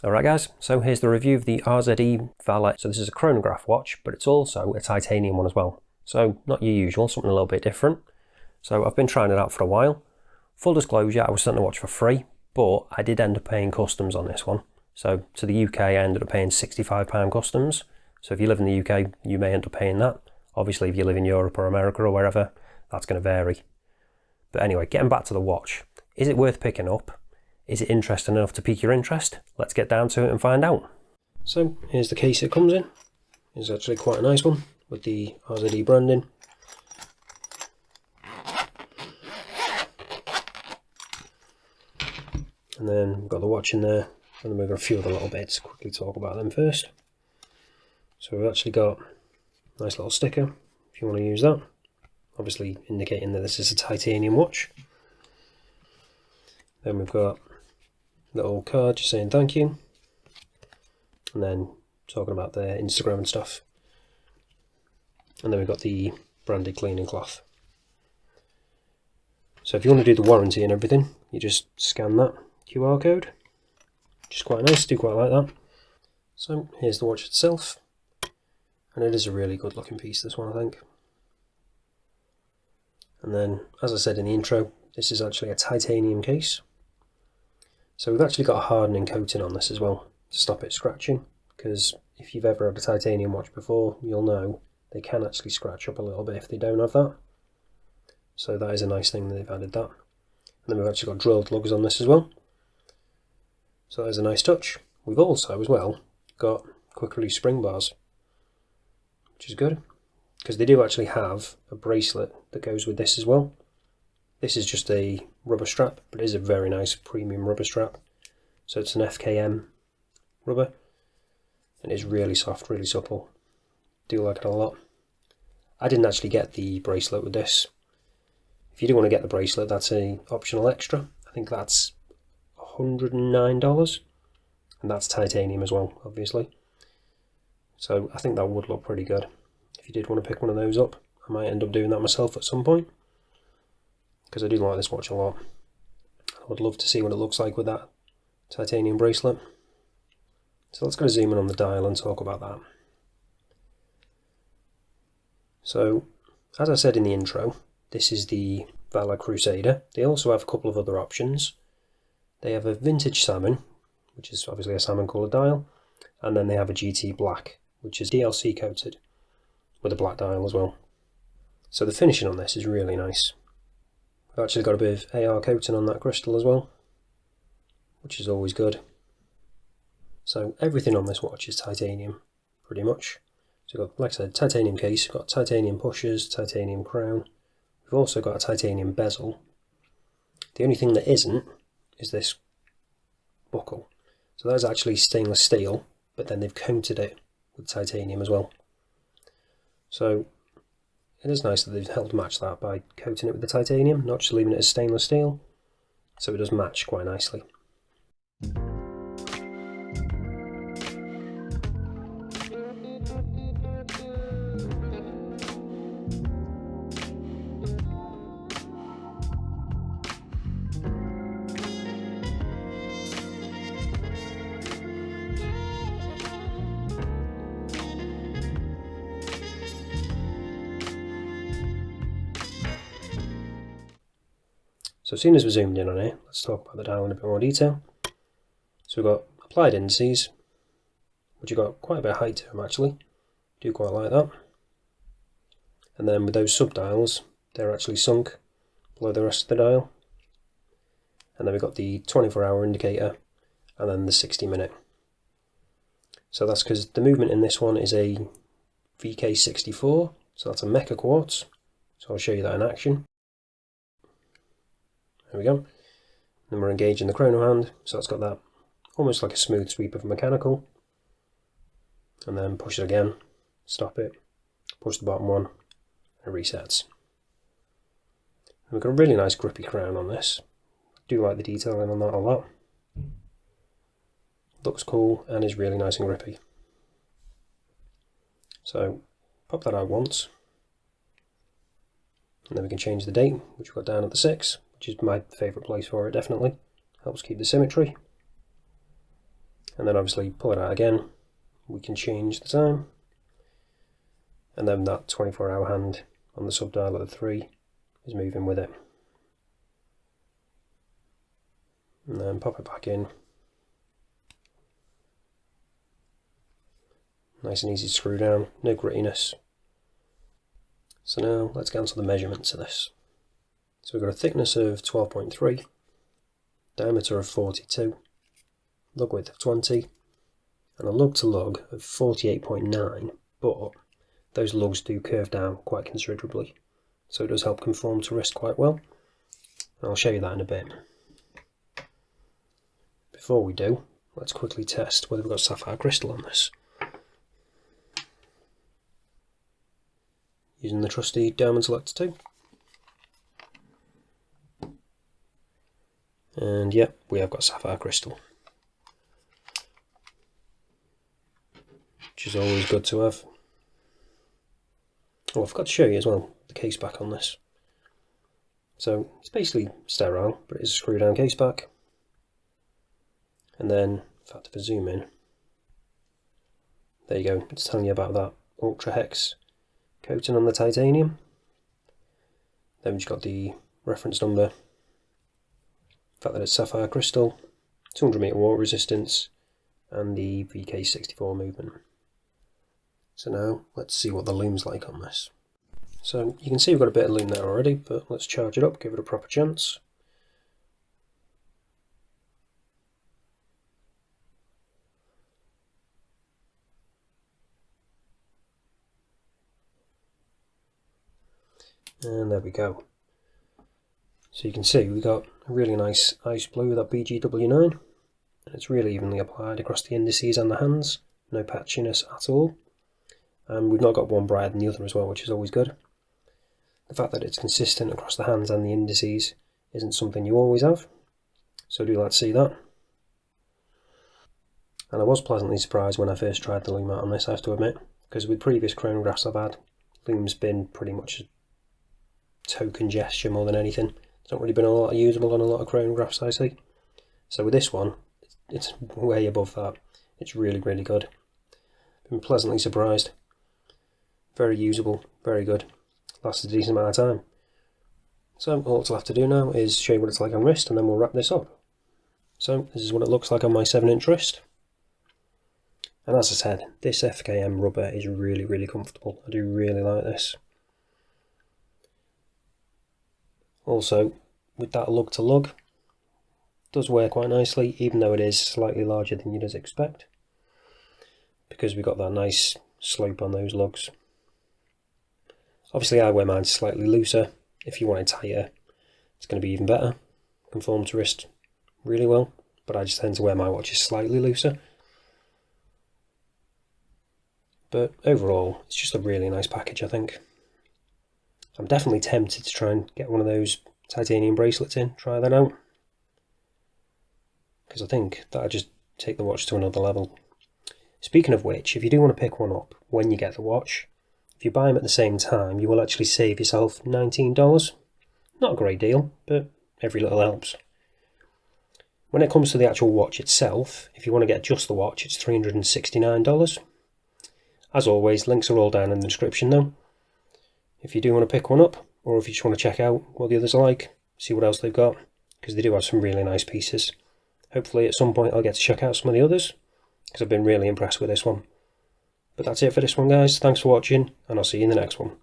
Alright guys, so here's the review of the RZE Valour. So this is a chronograph watch, but it's also a titanium one as well. So not your usual, something a little bit different. So I've been trying it out for a while. Full disclosure, I was sent the watch for free, but I did end up paying customs on this one. So to the UK, I ended up paying £65 customs. So if you live in the UK, you may end up paying that. Obviously, if you live in Europe or America or wherever, that's going to vary. But anyway, getting back to the watch. Is it worth picking up? Is it interesting enough to pique your interest? Let's get down to it and find out. So here's the case it comes in. It's actually quite a nice one with the RZE branding. And then we've got the watch in there, and then we've got a few other little bits. Quickly talk about them first. So we've actually got a nice little sticker, if you want to use that. Obviously indicating that this is a titanium watch. Then we've got a little card just saying thank you. And then talking about their Instagram and stuff. And then we've got the branded cleaning cloth. So if you want to do the warranty and everything, you just scan that QR code, which is quite nice, do quite like that. So here's the watch itself, and it is a really good looking piece, this one I think. And then, as I said in the intro, this is actually a titanium case. So we've actually got a hardening coating on this as well, to stop it scratching, because if you've ever had a titanium watch before, you'll know they can actually scratch up a little bit if they don't have that. So that is a nice thing that they've added that. And then we've actually got drilled lugs on this as well. So that is a nice touch. We've also, as well, got quick release spring bars, which is good, because they do actually have a bracelet that goes with this as well. This is just a rubber strap, but it is a very nice premium rubber strap. So it's an FKM rubber, and it's really soft, really supple. Do like it a lot. I didn't actually get the bracelet with this. If you do want to get the bracelet, that's an optional extra. I think that's $109, and that's titanium as well, obviously. So I think that would look pretty good. If you did want to pick one of those up, I might end up doing that myself at some point, because I do like this watch a lot. I would love to see what it looks like with that titanium bracelet. So let's go zoom in on the dial and talk about that. So, as I said in the intro, this is the Valour Crusader. They also have a couple of other options. They have a vintage salmon, which is obviously a salmon coloured dial, and then they have a GT black, which is DLC coated with a black dial as well. So the finishing on this is really nice. I've actually got a bit of AR coating on that crystal as well, which is always good. So everything on this watch is titanium, pretty much. So you've got, like I said, titanium case, you've got titanium pushers, titanium crown. We've also got a titanium bezel. The only thing that isn't is this buckle. So that's actually stainless steel, but then they've coated it with titanium as well. So it is nice that they've helped match that by coating it with the titanium, not just leaving it as stainless steel. So it does match quite nicely. So as soon as we're zoomed in on here, let's talk about the dial in a bit more detail. So we've got applied indices, which have got quite a bit of height to them actually. Do quite like that. And then with those sub-dials, they're actually sunk below the rest of the dial. And then we've got the 24-hour indicator, and then the 60-minute. So that's because the movement in this one is a VK64, so that's a mecha quartz. So I'll show you that in action. There we go. Then we're engaging the chrono hand, so it's got that almost like a smooth sweep of a mechanical. And then push it again, stop it, push the bottom one, and it resets. And we've got a really nice grippy crown on this. I do like the detailing on that a lot. Looks cool and is really nice and grippy. So pop that out once, and then we can change the date, which we've got down at the 6. Which is my favourite place for it, definitely. Helps keep the symmetry. and then obviously pull it out again, we can change the time, and then that 24-hour hand on the subdial of the 3 is moving with it. And then pop it back in. Nice and easy to screw down, no grittiness. So now let's get onto the measurements of this. So we've got a thickness of 12.3, diameter of 42, lug width of 20, and a lug to lug of 48.9, but those lugs do curve down quite considerably, so it does help conform to wrist quite well. And I'll show you that in a bit. Before we do, let's quickly test whether we've got sapphire crystal on this. Using the trusty diamond selector 2. And yep, we have got sapphire crystal, which is always good to have. Oh, I forgot to show you as well the case back on this. So it's basically sterile, but it's a screw down case back. And then, in fact, if I zoom in, there you go, it's telling you about that ultra hex coating on the titanium. Then we've got the reference number, the fact that it's sapphire crystal, 200 meter water resistance, and the VK64 movement. So now let's see what the lume's like on this. So you can see we've got a bit of lume there already, but let's charge it up, give it a proper chance. And there we go. So you can see we've got a really nice ice blue with that BGW9, and it's really evenly applied across the indices and the hands, no patchiness at all. And we've not got one brighter than the other as well, which is always good. The fact that it's consistent across the hands and the indices isn't something you always have, so I do like to see that. And I was pleasantly surprised when I first tried the lume out on this, I have to admit, because with previous chronographs I've had, lume's been pretty much a token gesture more than anything. It's not really been a lot usable on a lot of chronographs I see. So with this one, it's way above that. It's really, really good. Been pleasantly surprised. Very usable, very good. Lasted a decent amount of time. So all it's left to do now is show you what it's like on wrist, and then we'll wrap this up. So this is what it looks like on my 7-inch wrist. And as I said, this FKM rubber is really, really comfortable. I do really like this. Also, with that lug to lug, does wear quite nicely, even though it is slightly larger than you'd expect, because we've got that nice slope on those lugs. Obviously I wear mine slightly looser. If you want it tighter, it's going to be even better. Conform to wrist really well, but I just tend to wear my watches slightly looser. But overall, it's just a really nice package, I think. I'm definitely tempted to try and get one of those titanium bracelets in, try that out. Because I think that'll just take the watch to another level. Speaking of which, if you do want to pick one up when you get the watch, if you buy them at the same time, you will actually save yourself $19. Not a great deal, but every little helps. When it comes to the actual watch itself, if you want to get just the watch, it's $369. As always, links are all down in the description though. If you do want to pick one up, or if you just want to check out what the others are like, see what else they've got, because they do have some really nice pieces. Hopefully at some point I'll get to check out some of the others, because I've been really impressed with this one. But that's it for this one guys, thanks for watching, and I'll see you in the next one.